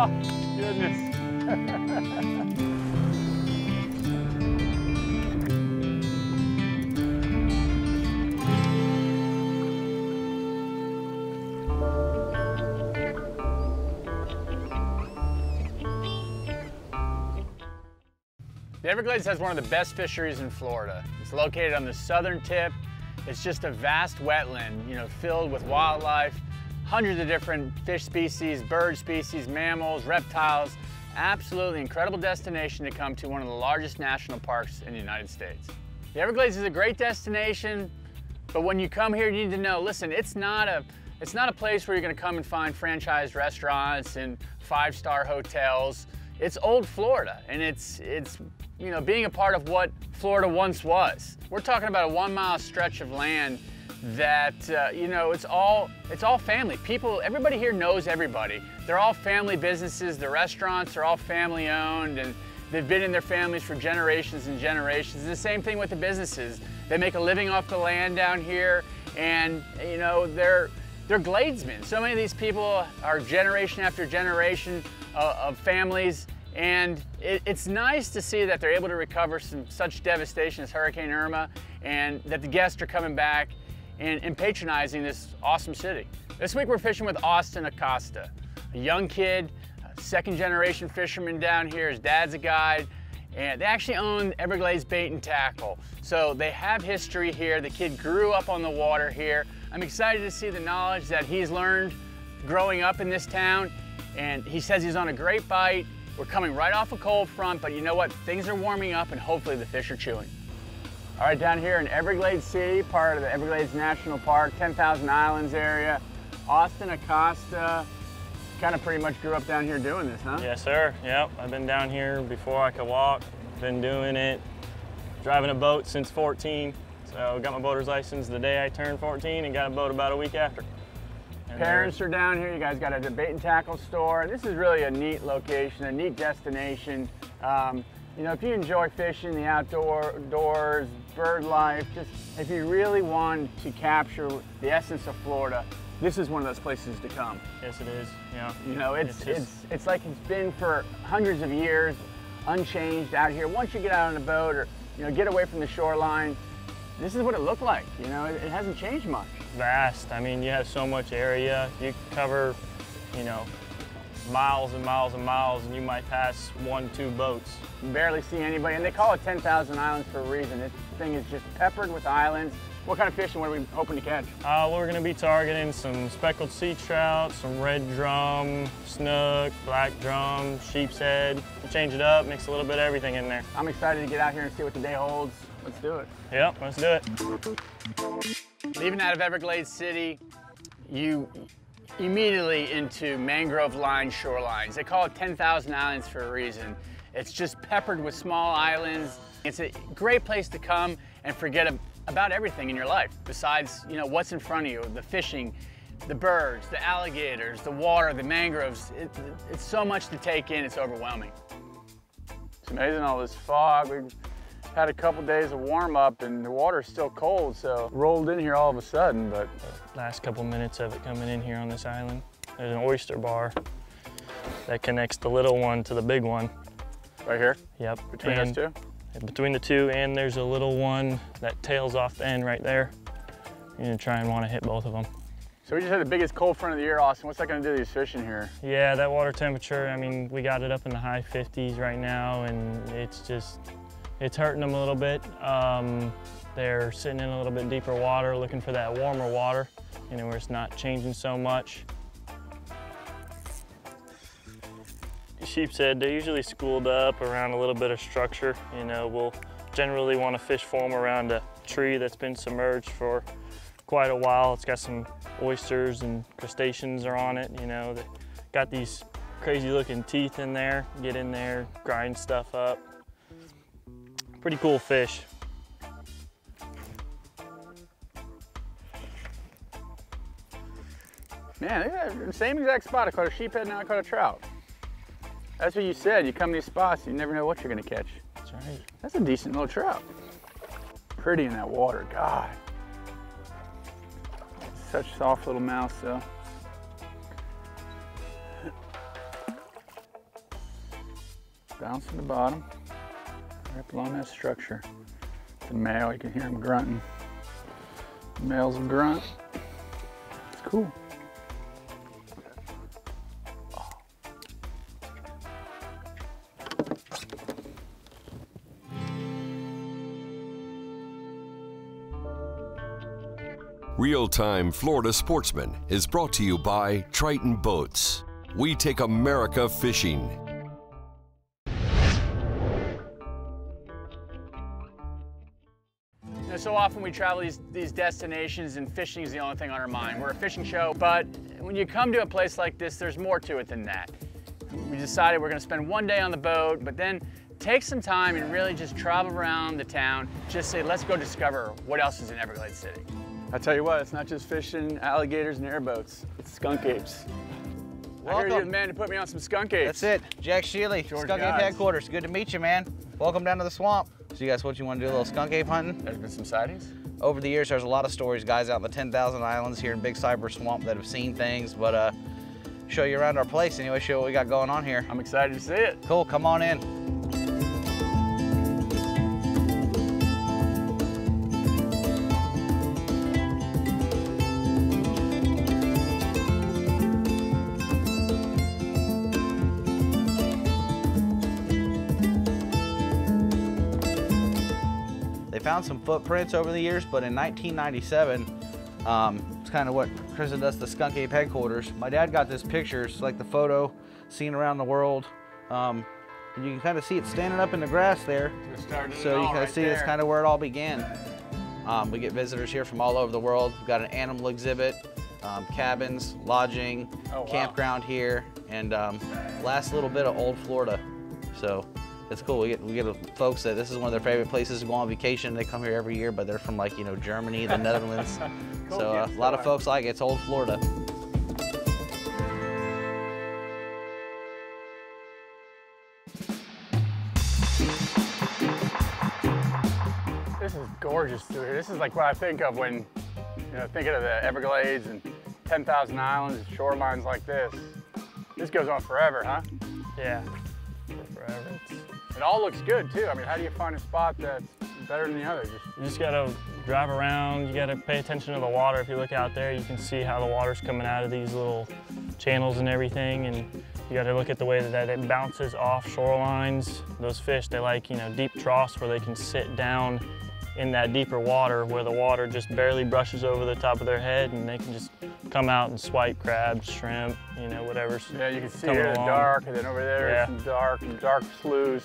Oh, goodness. The Everglades has one of the best fisheries in Florida. It's located on the southern tip. It's just a vast wetland, filled with wildlife, hundreds of different fish species, bird species, mammals, reptiles. Absolutely incredible destination to come to, one of the largest national parks in the United States. The Everglades is a great destination, but when you come here, you need to know, listen, it's not a place where you're gonna come and find franchised restaurants and five-star hotels. It's old Florida, and it's being a part of what Florida once was. We're talking about a 1 mile stretch of land that, it's all family. Everybody here knows everybody. They're all family businesses. The restaurants are all family owned, and they've been in their families for generations and generations. It's the same thing with the businesses. They make a living off the land down here, and they're Gladesmen. So many of these people are generation after generation of families, and it's nice to see that they're able to recover from such devastation as Hurricane Irma, and that the guests are coming back and patronizing this awesome city. This week we're fishing with Austin Acosta, a young kid, a second-generation fisherman down here. His dad's a guide, and they actually own Everglades Bait and Tackle. So they have history here. The kid grew up on the water here. I'm excited to see the knowledge that he's learned growing up in this town, and he says he's on a great bite. We're coming right off a cold front, but you know what? Things are warming up, and hopefully the fish are chewing. All right, down here in Everglades City, part of the Everglades National Park, 10,000 Islands area, Austin Acosta kind of pretty much grew up down here doing this, huh? Yes, sir. Yep, I've been down here before I could walk. Been doing it, driving a boat since 14. So got my boater's license the day I turned 14 and got a boat about a week after. Parents are down here. You guys got a bait and tackle store. This is really a neat location, a neat destination. If you enjoy fishing, the outdoors, bird life, just if you really want to capture the essence of Florida, this is one of those places to come. Yes, it is. Yeah. It's like it's been for hundreds of years, unchanged out here. Once you get out on a boat or get away from the shoreline, this is what it looked like. It hasn't changed much. Vast. I mean, you have so much area. You cover, miles and miles and miles, and you might pass 1-2 boats. You barely see anybody, and they call it 10,000 Islands for a reason. This thing is just peppered with islands. What kind of fish and what are we hoping to catch? We're going to be targeting some speckled sea trout, some red drum, snook, black drum, sheep's head. We'll change it up, mix a little bit of everything in there. I'm excited to get out here and see what the day holds. Let's do it. Yep, let's do it. Leaving out of Everglades City, you immediately into mangrove-lined shorelines. They call it 10,000 Islands for a reason. It's just peppered with small islands. It's a great place to come and forget about everything in your life besides, what's in front of you, the fishing, the birds, the alligators, the water, the mangroves. It's so much to take in, it's overwhelming. It's amazing, all this fog. We've had a couple days of warm up and the water's still cold, so rolled in here all of a sudden, but. Last couple minutes of it coming in here on this island. There's an oyster bar that connects the little one to the big one. Right here? Yep. Between us two? Between the two, and there's a little one that tails off the end right there. You're gonna try and want to hit both of them. So we just had the biggest cold front of the year, Austin. What's that gonna do to these fish in here? Yeah, that water temperature, I mean, we got it up in the high 50s right now, and it's hurting them a little bit. They're sitting in a little bit deeper water, looking for that warmer water, where it's not changing so much. Sheep's head, they're usually schooled up around a little bit of structure. We'll generally want to fish for them around a tree that's been submerged for quite a while. It's got some oysters and crustaceans are on it. They got these crazy looking teeth in there. Get in there, grind stuff up. Pretty cool fish. Man, they're the same exact spot. I caught a sheephead, now I caught a trout. That's what you said. You come to these spots, you never know what you're gonna catch. That's right. That's a decent little trout. Pretty in that water, God. Such soft little mouth, though. bouncing the bottom, right along that structure. The male, you can hear him grunting. The males will grunt. It's cool. Real-Time Florida Sportsman is brought to you by Triton Boats. We take America fishing. So often we travel these destinations and fishing is the only thing on our mind. We're a fishing show, but when you come to a place like this, there's more to it than that. We decided we're gonna spend one day on the boat, but then take some time and really just travel around the town. Just say, let's go discover what else is in Everglades City. I tell you what, it's not just fishing alligators and airboats, it's skunk apes. Welcome. I heard you're the man to put me on some skunk apes. That's it, Jack Sheely, Skunk Ape Headquarters. Good to meet you, man. Welcome down to the swamp. So you guys, what you want to do, a little skunk ape hunting? There's been some sightings? Over the years, there's a lot of stories, guys out in the 10,000 islands here in Big Cyber Swamp that have seen things, but show you around our place anyway, show what we got going on here. I'm excited to see it. Cool, come on in. They found some footprints over the years, but in 1997, it's kind of what Krista does, the Skunk Ape Headquarters. My dad got this picture, it's like the photo seen around the world. And you can kind of see it standing up in the grass there. So you can see it's kind of where it all began. We get visitors here from all over the world. We've got an animal exhibit, cabins, lodging, campground here, and last little bit of old Florida. So it's cool. We get folks that this is one of their favorite places to go on vacation. They come here every year, but they're from like, you know, Germany, the Netherlands. Cool. So a lot of folks like it. It's old Florida. This is gorgeous through here. This is like what I think of when, you know, thinking of the Everglades and 10,000 islands, shorelines like this. This goes on forever, huh? Yeah, forever. It all looks good too. I mean, how do you find a spot that's better than the other? You just gotta drive around, you gotta pay attention to the water. If you look out there, you can see how the water's coming out of these little channels and everything, and you gotta look at the way that it bounces off shorelines. Those fish, they like, you know, deep troughs where they can sit down in that deeper water where the water just barely brushes over the top of their head, and they can just come out and swipe crabs, shrimp, you know, whatever's Yeah, you can see it in dark, and then over there some dark sloughs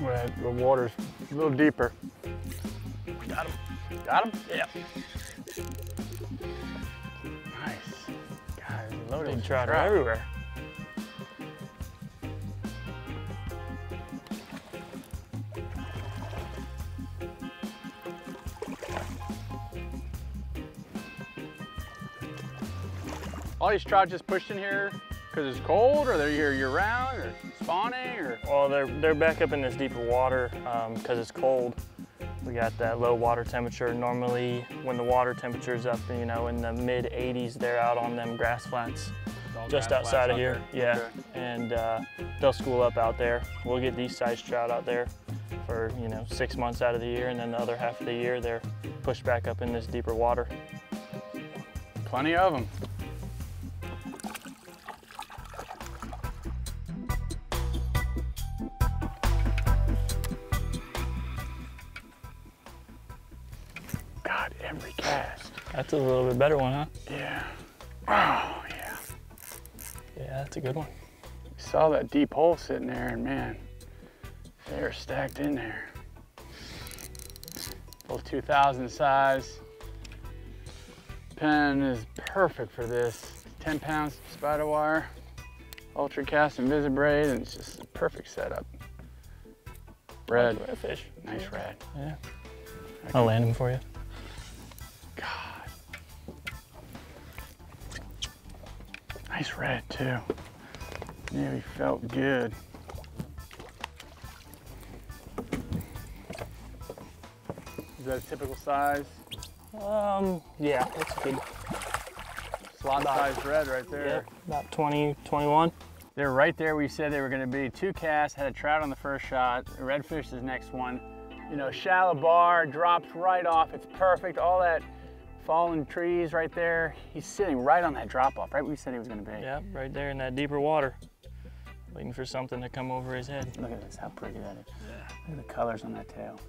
where the water's a little deeper. Got him. Got him? Yeah. Nice. God, loaded big trout everywhere. All these trout just pushed in here because it's cold, or they're here year-round, or spawning, or? Well, they're back up in this deeper water because it's cold. We got that low water temperature. Normally, when the water temperature is up, you know, in the mid-80s, they're out on them grass flats just outside of here. Yeah, okay. And they'll school up out there. We'll get these size trout out there for, you know, 6 months out of the year, and then the other half of the year, they're pushed back up in this deeper water. Plenty of them. God, every cast. That's a little bit better one, huh? Yeah. Oh, yeah. Yeah, that's a good one. You saw that deep hole sitting there, and man, they're stacked in there. Full 2,000 size. Pen is perfect for this. 10 pounds spider wire, ultra cast and Visibraid, and it's just a perfect setup. Red. Nice redfish. Nice red. Yeah. I'll land him for you. God. Nice red too. Yeah, he felt good. Is that a typical size? Yeah, that's a good Slot size red right there. Yep, about 20, 21. They're right there where you said they were going to be. 2 casts, had a trout on the first shot. Redfish is next one. You know, shallow bar, drops right off. It's perfect. All that fallen trees right there. He's sitting right on that drop off, right where you said he was going to be. Yep, right there in that deeper water. Waiting for something to come over his head. Look at this, how pretty that is. Yeah. Look at the colors on that tail.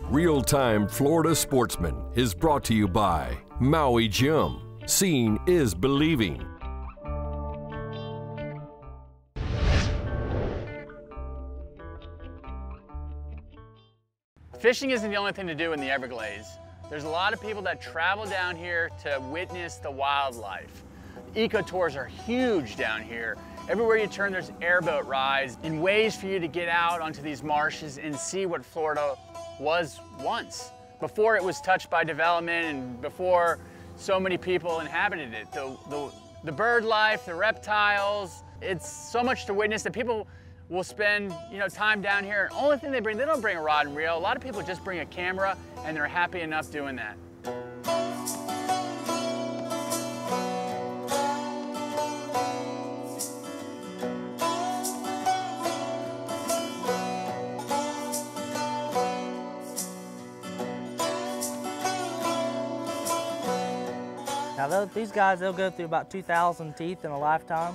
Real-Time Florida Sportsman is brought to you by Maui Gym. Seeing is believing. Fishing isn't the only thing to do in the Everglades. There's a lot of people that travel down here to witness the wildlife. Eco tours are huge down here. Everywhere you turn, there's airboat rides and ways for you to get out onto these marshes and see what Florida was once, before it was touched by development and before so many people inhabited it. The bird life, the reptiles, it's so much to witness that people will spend, you know, time down here. And only thing they don't bring a rod and reel. A lot of people just bring a camera and they're happy enough doing that. Now these guys, they'll go through about 2,000 teeth in a lifetime.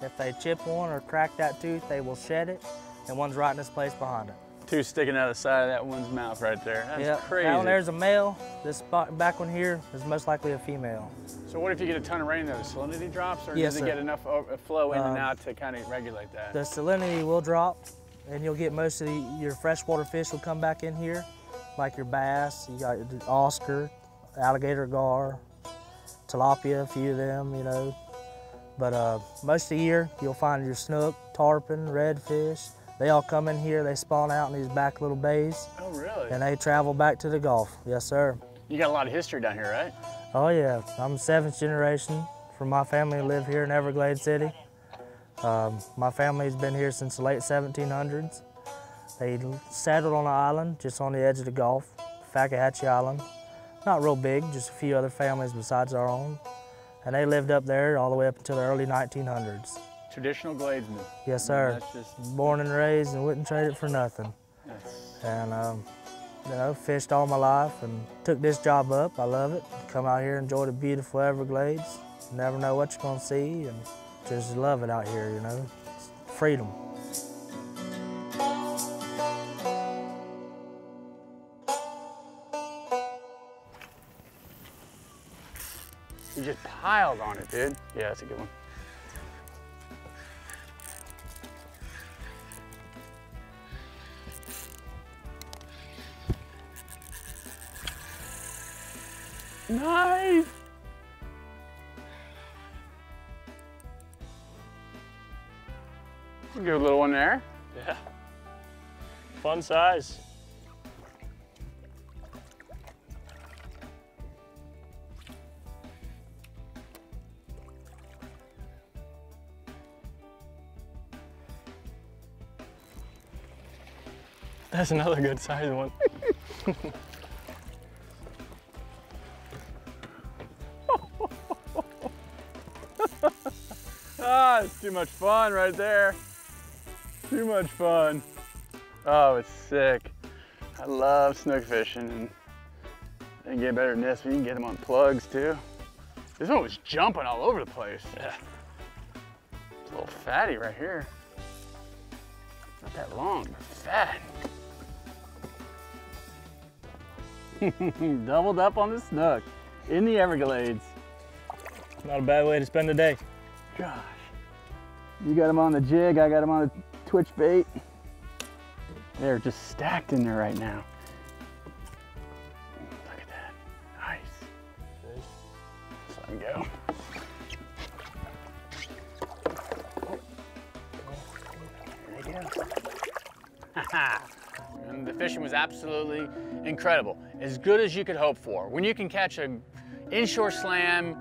If they chip one or crack that tooth, they will shed it, and one's right in this place behind it. 2 sticking out of the side of that one's mouth right there. That's crazy. That one there's a male. This back one here is most likely a female. So what if you get a ton of rain though? The salinity drops, or does it get enough flow in and out to kind of regulate that? The salinity will drop, and you'll get most of your freshwater fish will come back in here, like your bass, you got your Oscar, alligator gar, tilapia, a few of them, you know. But most of the year, you'll find your snook, tarpon, redfish. They all come in here, they spawn out in these back little bays. Oh, really? And they travel back to the Gulf. Yes, sir. You got a lot of history down here, right? Oh, yeah. I'm 7th generation from my family who live here in Everglades City. My family's been here since the late 1700s. They settled on an island just on the edge of the Gulf, Fakahatchee Island. Not real big, just a few other families besides our own. And they lived up there all the way up until the early 1900s. Traditional Gladesman. Yes, sir. That's just... Born and raised and wouldn't trade it for nothing. And, you know, fished all my life and took this job up. I love it. Come out here, enjoy the beautiful Everglades. You never know what you're going to see, and just love it out here, you know. It's freedom. You just piled on it, dude. Yeah, that's a good one. Nice! That's a good little one there. Yeah. Fun size. That's another good size one. Ah, it's too much fun right there. Too much fun. Oh, it's sick. I love snook fishing, and they can get better than this, but you can get them on plugs too. This one was jumping all over the place. Yeah. It's a little fatty right here. Not that long, but fat. Doubled up on the snook in the Everglades. Not a bad way to spend the day. Gosh. You got them on the jig, I got them on the twitch bait. They're just stacked in there right now. Look at that. Nice. Just let them go. There they go. And the fishing was absolutely incredible. As good as you could hope for. When you can catch an inshore slam,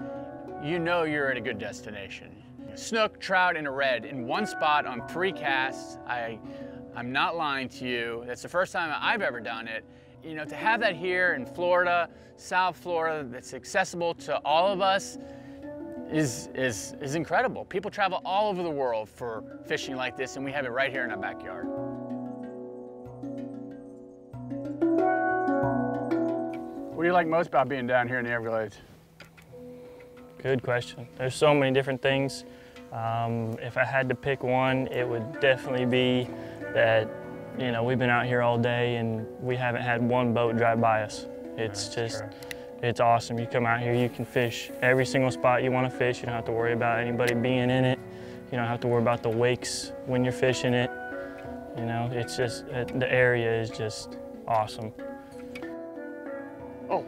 you know you're at a good destination. Snook, trout, and a red in one spot on 3 casts. I'm not lying to you. That's the first time I've ever done it. you know, to have that here in Florida, South Florida, that's accessible to all of us is incredible. People travel all over the world for fishing like this, and we have it right here in our backyard. What do you like most about being down here in the Everglades? Good question. There's so many different things. If I had to pick one, it would definitely be that, you know, we've been out here all day and we haven't had one boat drive by us. It's just, it's awesome. You come out here, you can fish every single spot you want to fish. You don't have to worry about anybody being in it. You don't have to worry about the wakes when you're fishing it. You know, it's just, the area is just awesome. Oh,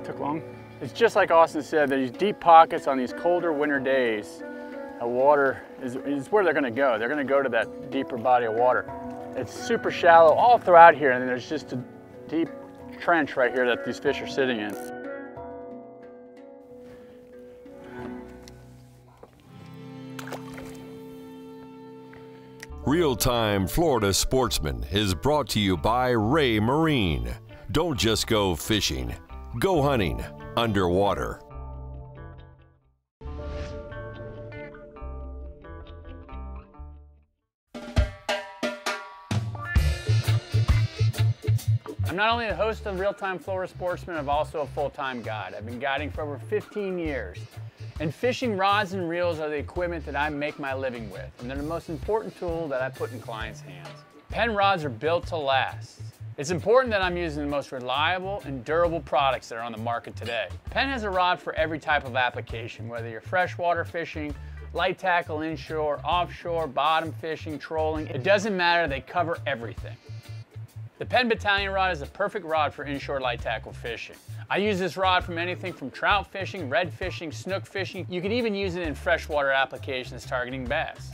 took long. It's just like Austin said, there's deep pockets on these colder winter days. The water is where they're gonna go. They're gonna go to that deeper body of water. It's super shallow all throughout here, and then there's just a deep trench right here that these fish are sitting in. Real-Time Florida Sportsman is brought to you by Ray Marine. Don't just go fishing, go hunting underwater. I'm not only the host of Real-Time Florida Sportsman, I'm also a full-time guide. I've been guiding for over 15 years. And fishing rods and reels are the equipment that I make my living with, and they're the most important tool that I put in clients' hands. Penn rods are built to last. It's important that I'm using the most reliable and durable products that are on the market today. Penn has a rod for every type of application, whether you're freshwater fishing, light tackle inshore, offshore, bottom fishing, trolling. It doesn't matter, they cover everything. The Penn Battalion rod is the perfect rod for inshore light tackle fishing. I use this rod from anything from trout fishing, red fishing, snook fishing. You can even use it in freshwater applications targeting bass.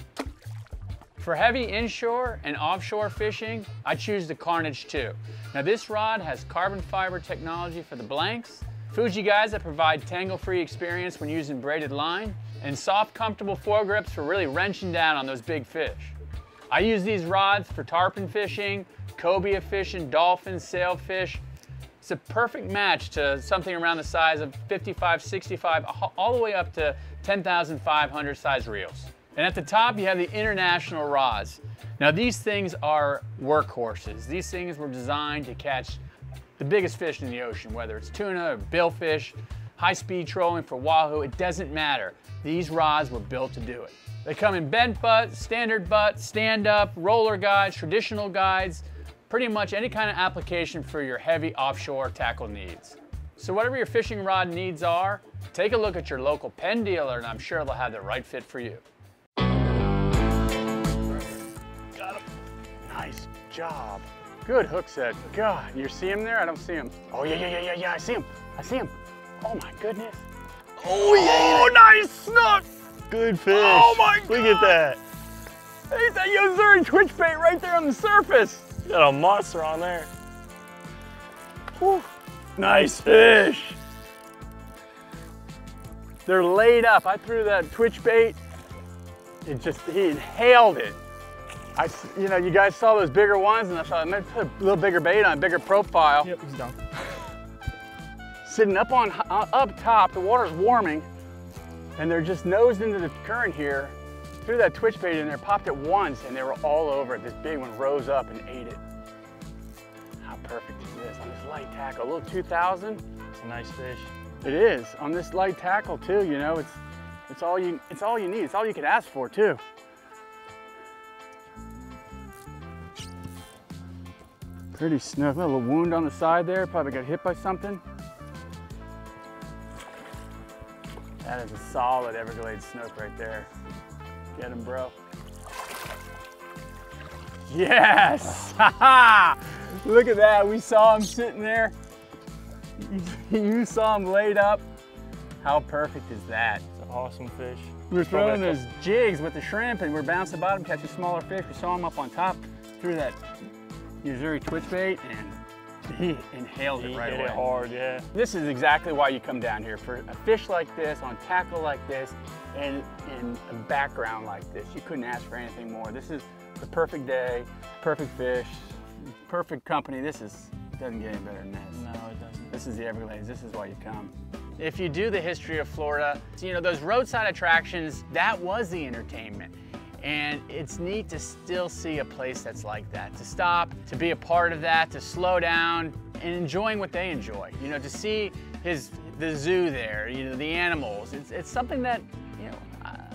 For heavy inshore and offshore fishing, I choose the Carnage 2. Now this rod has carbon fiber technology for the blanks, Fuji guides that provide tangle-free experience when using braided line, and soft, comfortable foregrips for really wrenching down on those big fish. I use these rods for tarpon fishing, cobia fishing, dolphin, sailfish. It's a perfect match to something around the size of 55, 65, all the way up to 10,500 size reels. And at the top, you have the international rods. Now these things are workhorses. These things were designed to catch the biggest fish in the ocean, whether it's tuna or billfish, high-speed trolling for wahoo, it doesn't matter. These rods were built to do it. They come in bent butt, standard butt, stand-up, roller guides, traditional guides, pretty much any kind of application for your heavy offshore tackle needs. So whatever your fishing rod needs are, take a look at your local Penn dealer and I'm sure they'll have the right fit for you. Got him. Nice job. Good hook set. God, you see him there? I don't see him. Oh yeah, I see him. I see him. Oh my goodness. Oh yeah. Oh, nice snook. Good fish. Oh my God. Look at that. There's that Yozuri twitch bait right there on the surface. Got a monster on there. Whew. Nice fish. They're laid up. I threw that twitch bait. He inhaled it. You know, you guys saw those bigger ones, and I thought I might put a little bigger bait on, a bigger profile. Yep, he's done. Sitting up top, the water's warming, and they're just nosed into the current here. Threw that twitch bait in there, popped it once, and they were all over it. This big one rose up and ate it. How perfect is this on this light tackle? A little 2000. It's a nice fish. It is on this light tackle too. You know, it's all you need. It's all you could ask for too. Pretty snook. A little wound on the side there. Probably got hit by something. That is a solid Everglades snook right there. Get him, bro. Yes! Look at that. We saw him sitting there. You saw him laid up. How perfect is that? It's an awesome fish. We're throwing those jigs with the shrimp and we're bouncing the bottom, catching smaller fish. We saw him up on top, threw that Yozuri twitch bait, and he inhaled it right away. He hit it hard, yeah. This is exactly why you come down here, for a fish like this, on tackle like this, and in a background like this. You couldn't ask for anything more. This is the perfect day, perfect fish, perfect company. This is Doesn't get any better than this. No, it doesn't. This is the Everglades, this is why you come. If you do the history of Florida, you know, those roadside attractions, that was the entertainment. And it's neat to still see a place that's like that, to stop, to be a part of that, to slow down and enjoying what they enjoy. You know, to see the zoo there, you know, the animals. It's something that, you know,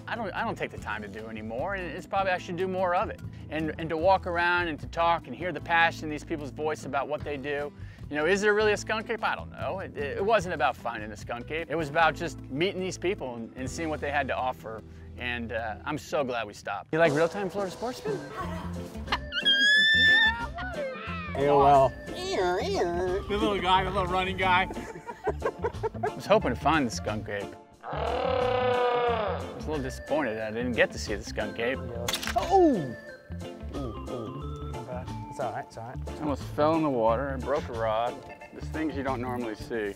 I don't take the time to do anymore, and it's probably I should do more of it. And to walk around and to talk and hear the passion in these people's voice about what they do. You know, is there really a skunk ape? I don't know. It wasn't about finding a skunk ape. It was about just meeting these people and seeing what they had to offer. And I'm so glad we stopped. You like real-time Florida Sportsman? AOL. The little guy, the little running guy. I was hoping to find the skunk ape. I was a little disappointed that I didn't get to see the skunk ape. Oh! It's all right, it's all right. I almost fell in the water and broke a rod. There's things you don't normally see.